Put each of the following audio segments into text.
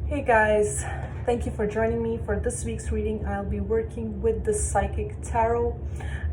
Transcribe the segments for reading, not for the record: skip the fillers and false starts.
Hey guys, thank you for joining me for this week's reading. I'll be working with the Psychic Tarot.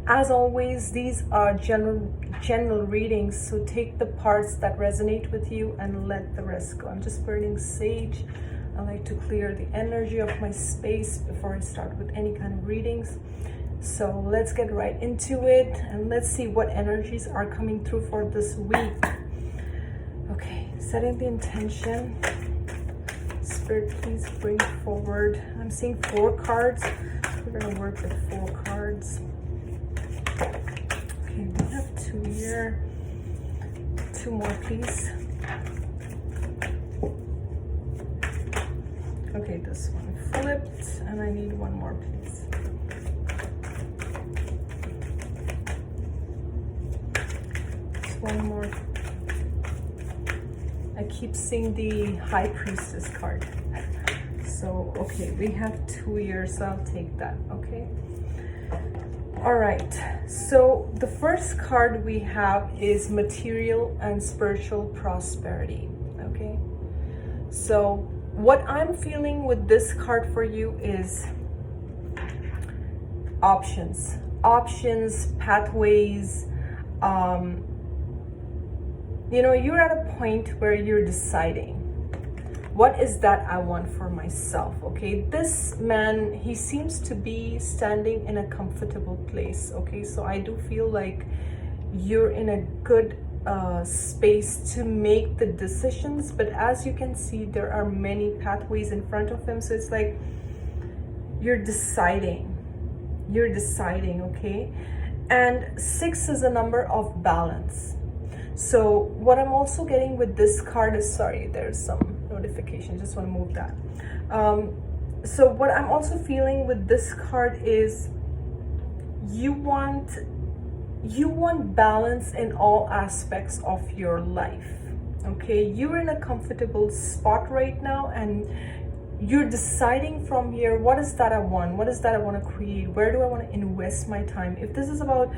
As always, these are general readings, so take the parts that resonate with you and let the rest go. I'm just burning sage. I like to clear the energy of my space before I start with any kind of readings. So let's get right into it and let's see what energies are coming through for this week. Okay, setting the intention. Spirit, please bring forward. I'm seeing 4 cards. We're going to work with 4 cards. Okay, we have 2 here. 2 more, please. Okay, this one flipped, and I need 1 more, please. Just 1 more. I keep seeing the High Priestess card. So, okay, we have 2 here, so I'll take that, okay? All right, so the first card we have is Material and Spiritual Prosperity, okay? So, what I'm feeling with this card for you is options, pathways. You're at a point where you're deciding, what is that I want for myself, okay? This man, he seems to be standing in a comfortable place, okay? So I do feel like you're in a good space to make the decisions, but as you can see, there are many pathways in front of him. So it's like you're deciding, okay? And 6 is a number of balance. So what I'm also getting with this card is, sorry, there's some notification, just want to move that. So what I'm also feeling with this card is you want balance in all aspects of your life, okay? You're in a comfortable spot right now and you're deciding from here, what is that I want? What is that I want to create? Where do I want to invest my time? If this is about,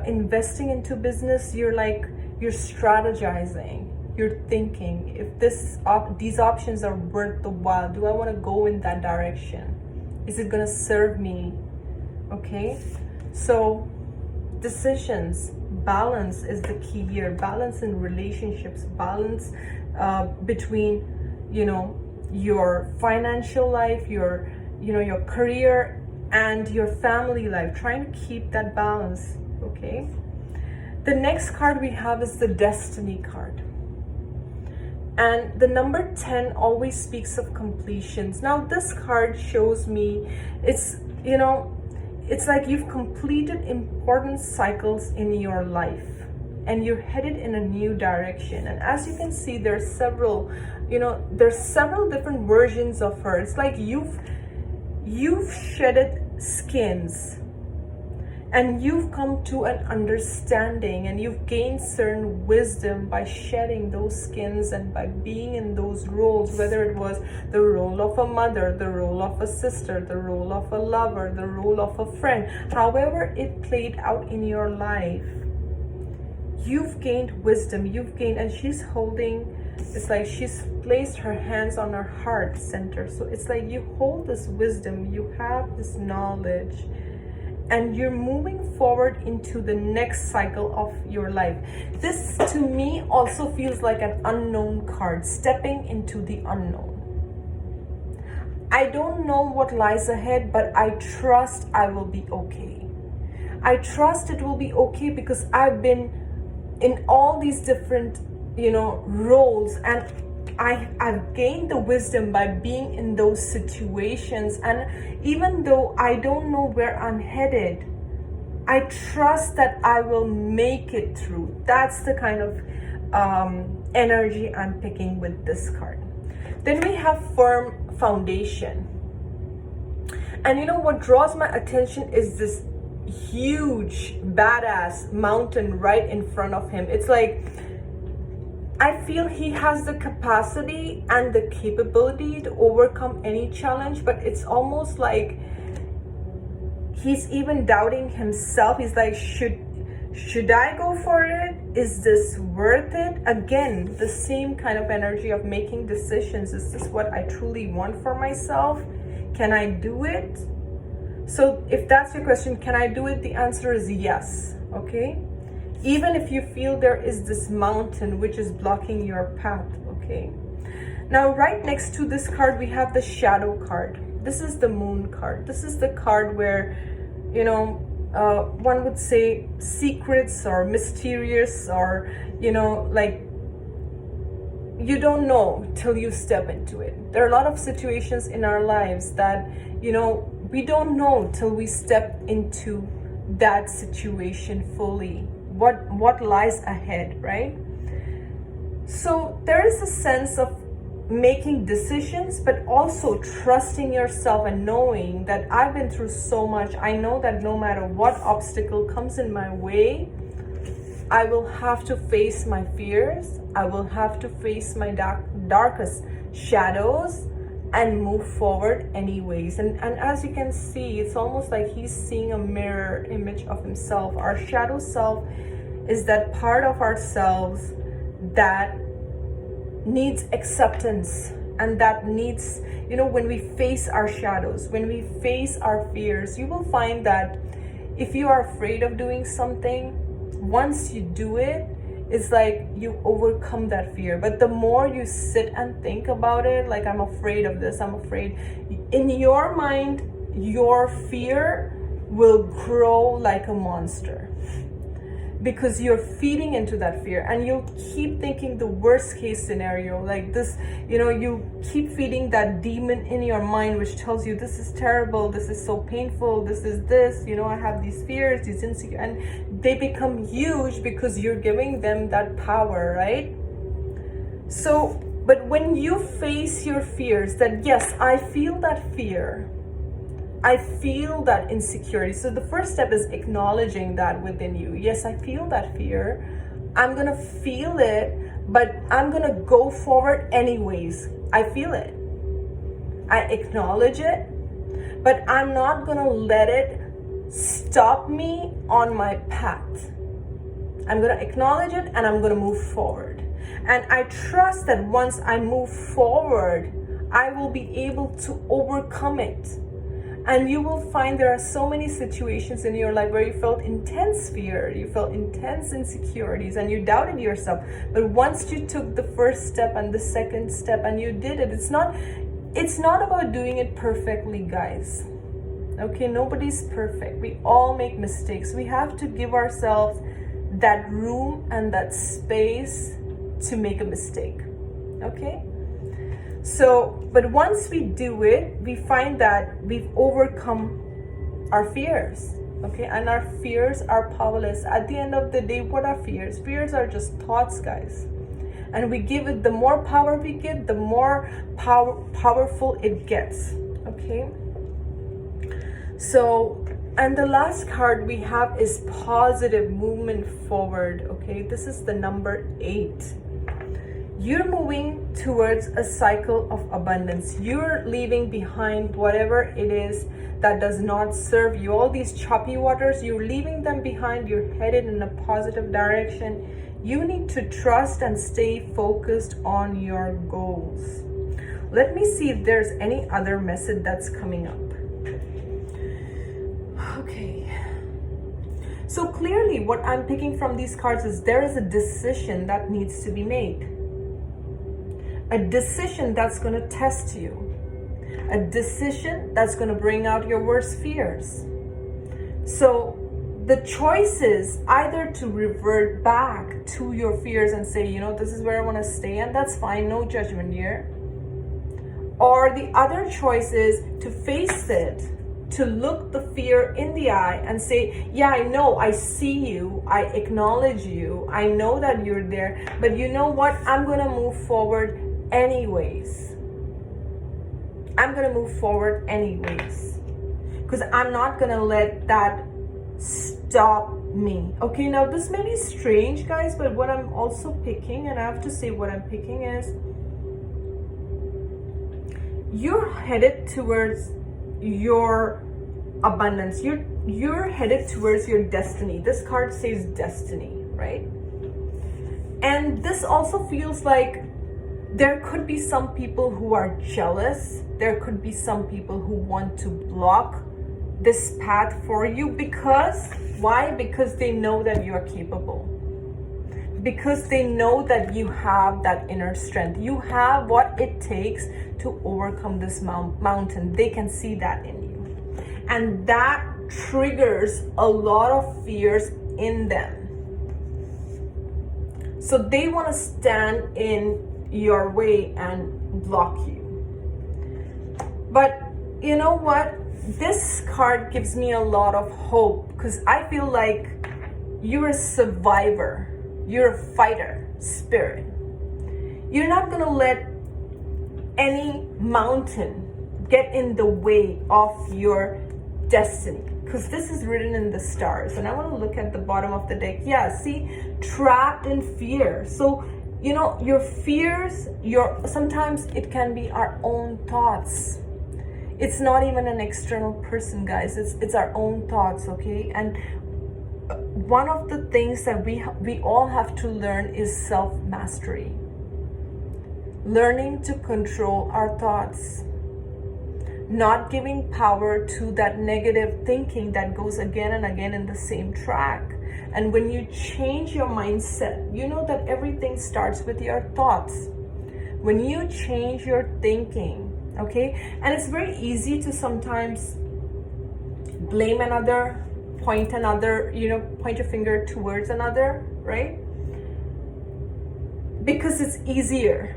investing into business, you're strategizing, you're thinking, if these options are worth the while, do I want to go in that direction? Is it going to serve me? Okay, so decisions, balance is the key here. Balance in relationships, balance between, your financial life, your career and your family life, trying to keep that balance, okay? The next card we have is the Destiny card. And the number 10 always speaks of completions. Now this card shows me it's like you've completed important cycles in your life and you're headed in a new direction. And as you can see, there's several different versions of her. It's like you've shedded skins and you've come to an understanding and you've gained certain wisdom by shedding those skins and by being in those roles, whether it was the role of a mother, the role of a sister, the role of a lover, the role of a friend, however it played out in your life. You've gained wisdom, and she's holding, it's like she's placed her hands on her heart center. So it's like you hold this wisdom, you have this knowledge, and you're moving forward into the next cycle of your life. This to me also feels like an unknown card, stepping into the unknown. I don't know what lies ahead, but I trust I will be okay. I trust it will be okay because I've been in all these different roles, and I've gained the wisdom by being in those situations. And even though I don't know where I'm headed, I trust that I will make it through. That's the kind of energy I'm picking with this card. Then we have Firm Foundation. And what draws my attention is this huge badass mountain right in front of him. It's like I feel he has the capacity and the capability to overcome any challenge, but it's almost like he's even doubting himself. He's like, should I go for it? Is this worth it? Again, the same kind of energy of making decisions. Is this what I truly want for myself? Can I do it? So if that's your question, can I do it? The answer is yes, okay? Even if you feel there is this mountain which is blocking your path, okay? Now, right next to this card, we have the shadow card. This is the moon card. This is the card where, you know, one would say secrets or mysterious, or, you know, like, you don't know till you step into it. There are a lot of situations in our lives that, you know, we don't know till we step into that situation fully. What lies ahead, right? So there is a sense of making decisions, but also trusting yourself and knowing that I've been through so much. I know that no matter what obstacle comes in my way, I will have to face my fears. I will have to face my darkest shadows and move forward anyways. And as you can see, it's almost like he's seeing a mirror image of himself. Our shadow self is that part of ourselves that needs acceptance, and that needs, you know, when we face our shadows, when we face our fears, you will find that if you are afraid of doing something, once you do it, it's like you overcome that fear. But the more you sit and think about it, like, I'm afraid of this, I'm afraid, in your mind, your fear will grow like a monster, because you're feeding into that fear, and you'll keep thinking the worst case scenario, like this, you know, you keep feeding that demon in your mind which tells you this is terrible, this is so painful, this is this, you know, I have these fears, these insecure, and they become huge because you're giving them that power, right? So, but when you face your fears, that yes, I feel that fear, I feel that insecurity. So the first step is acknowledging that within you. Yes, I feel that fear. I'm going to feel it, but I'm going to go forward anyways. I feel it. I acknowledge it, but I'm not going to let it stop me on my path. I'm going to acknowledge it and I'm going to move forward. And I trust that once I move forward, I will be able to overcome it. And you will find there are so many situations in your life where you felt intense fear, you felt intense insecurities, and you doubted yourself. But once you took the first step and the second step and you did it, it's not about doing it perfectly, guys. Okay, nobody's perfect. We all make mistakes. We have to give ourselves that room and that space to make a mistake. Okay? So, but once we do it, we find that we've overcome our fears, okay? And our fears are powerless. At the end of the day, what are fears? Fears are just thoughts, guys. And we give it, the more power we give, the more powerful it gets, okay? So, and the last card we have is positive movement forward, okay? This is the number 8. You're moving towards a cycle of abundance. You're leaving behind whatever it is that does not serve you. All these choppy waters, you're leaving them behind. You're headed in a positive direction. You need to trust and stay focused on your goals. Let me see if there's any other message that's coming up. Okay. So clearly what I'm picking from these cards is there is a decision that needs to be made. A decision that's going to test you. A decision that's going to bring out your worst fears. So the choice is either to revert back to your fears and say, you know, this is where I want to stay, and that's fine, no judgment here. Or the other choice is to face it, to look the fear in the eye and say, yeah, I know, I see you, I acknowledge you, I know that you're there, but you know what, I'm going to move forward anyways. I'm going to move forward anyways, because I'm not going to let that stop me. Okay, now this may be strange, guys, but what I'm also picking, and I have to say what I'm picking is, you're headed towards your abundance. You're headed towards your destiny. This card says destiny, right? And this also feels like there could be some people who are jealous. There could be some people who want to block this path for you. Because, why? Because they know that you are capable. Because they know that you have that inner strength. You have what it takes to overcome this mountain. They can see that in you. And that triggers a lot of fears in them. So they want to stand in your way and block you. But you know what? This card gives me a lot of hope, because I feel like you're a survivor. You're a fighter spirit. You're not going to let any mountain get in the way of your destiny, because this is written in the stars. And I want to look at the bottom of the deck. Yeah, see, trapped in fear. So, you know, your fears, sometimes it can be our own thoughts. It's not even an external person, guys. It's our own thoughts, okay? And one of the things that we all have to learn is self-mastery. Learning to control our thoughts. Not giving power to that negative thinking that goes again and again in the same track. And when you change your mindset, you know that everything starts with your thoughts. When you change your thinking, okay? And it's very easy to sometimes blame another, point your finger towards another, right? Because it's easier.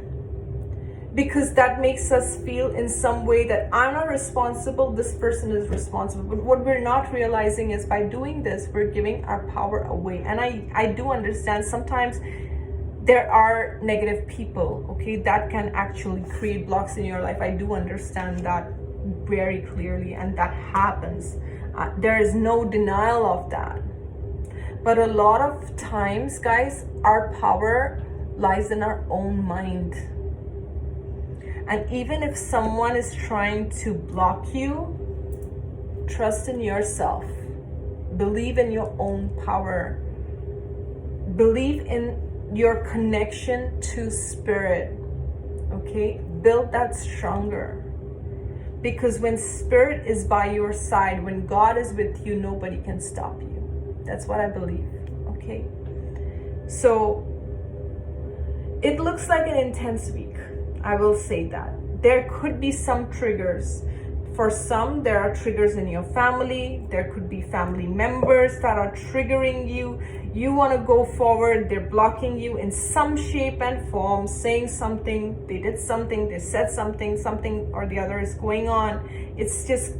Because that makes us feel in some way that I'm not responsible, this person is responsible. But what we're not realizing is by doing this, we're giving our power away. And I do understand sometimes there are negative people, okay, that can actually create blocks in your life. I do understand that very clearly, and that happens. There is no denial of that. But a lot of times, guys, our power lies in our own mind. And even if someone is trying to block you, trust in yourself. Believe in your own power. Believe in your connection to spirit, okay? Build that stronger. Because when spirit is by your side, when God is with you, nobody can stop you. That's what I believe, okay? So it looks like an intense week. I will say that. There could be some triggers. For some, there are triggers in your family. There could be family members that are triggering you. You want to go forward. They're blocking you in some shape and form, saying something. They did something. They said something. Something or the other is going on. It's just,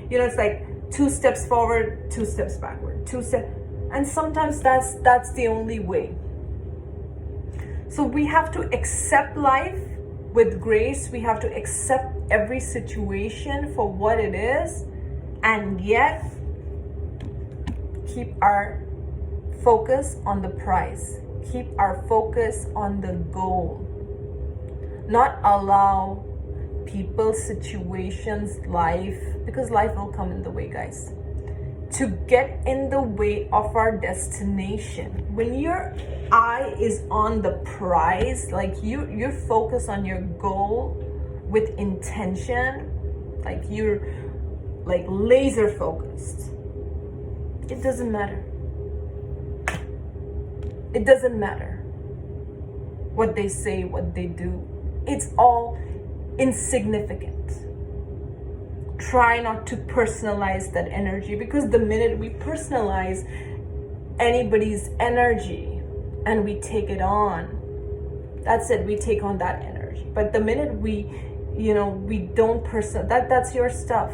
it's like 2 steps forward, 2 steps backward, 2 steps. And sometimes that's the only way. So we have to accept life with grace. We have to accept every situation for what it is, and yet keep our focus on the prize. Keep our focus on the goal. Not allow people, situations, life, because life will come in the way, guys, to get in the way of our destination. When your eye is on the prize, like you're focused on your goal with intention, like you're like laser focused, it doesn't matter. It doesn't matter what they say, what they do. It's all insignificant. Try not to personalize that energy, because the minute we personalize anybody's energy and we take it on, that's it, we take on that energy. But the minute we don't that's your stuff.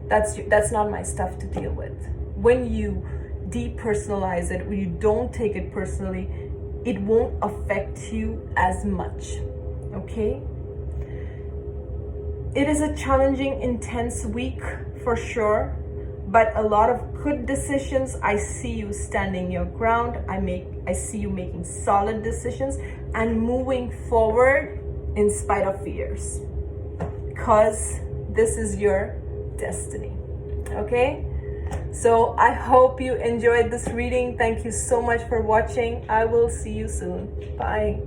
That's not my stuff to deal with. When you depersonalize it, when you don't take it personally, it won't affect you as much, okay? It is a challenging, intense week for sure, but a lot of good decisions. I see you standing your ground. I see you making solid decisions and moving forward in spite of fears, because this is your destiny, okay? So I hope you enjoyed this reading. Thank you so much for watching. I will see you soon. Bye.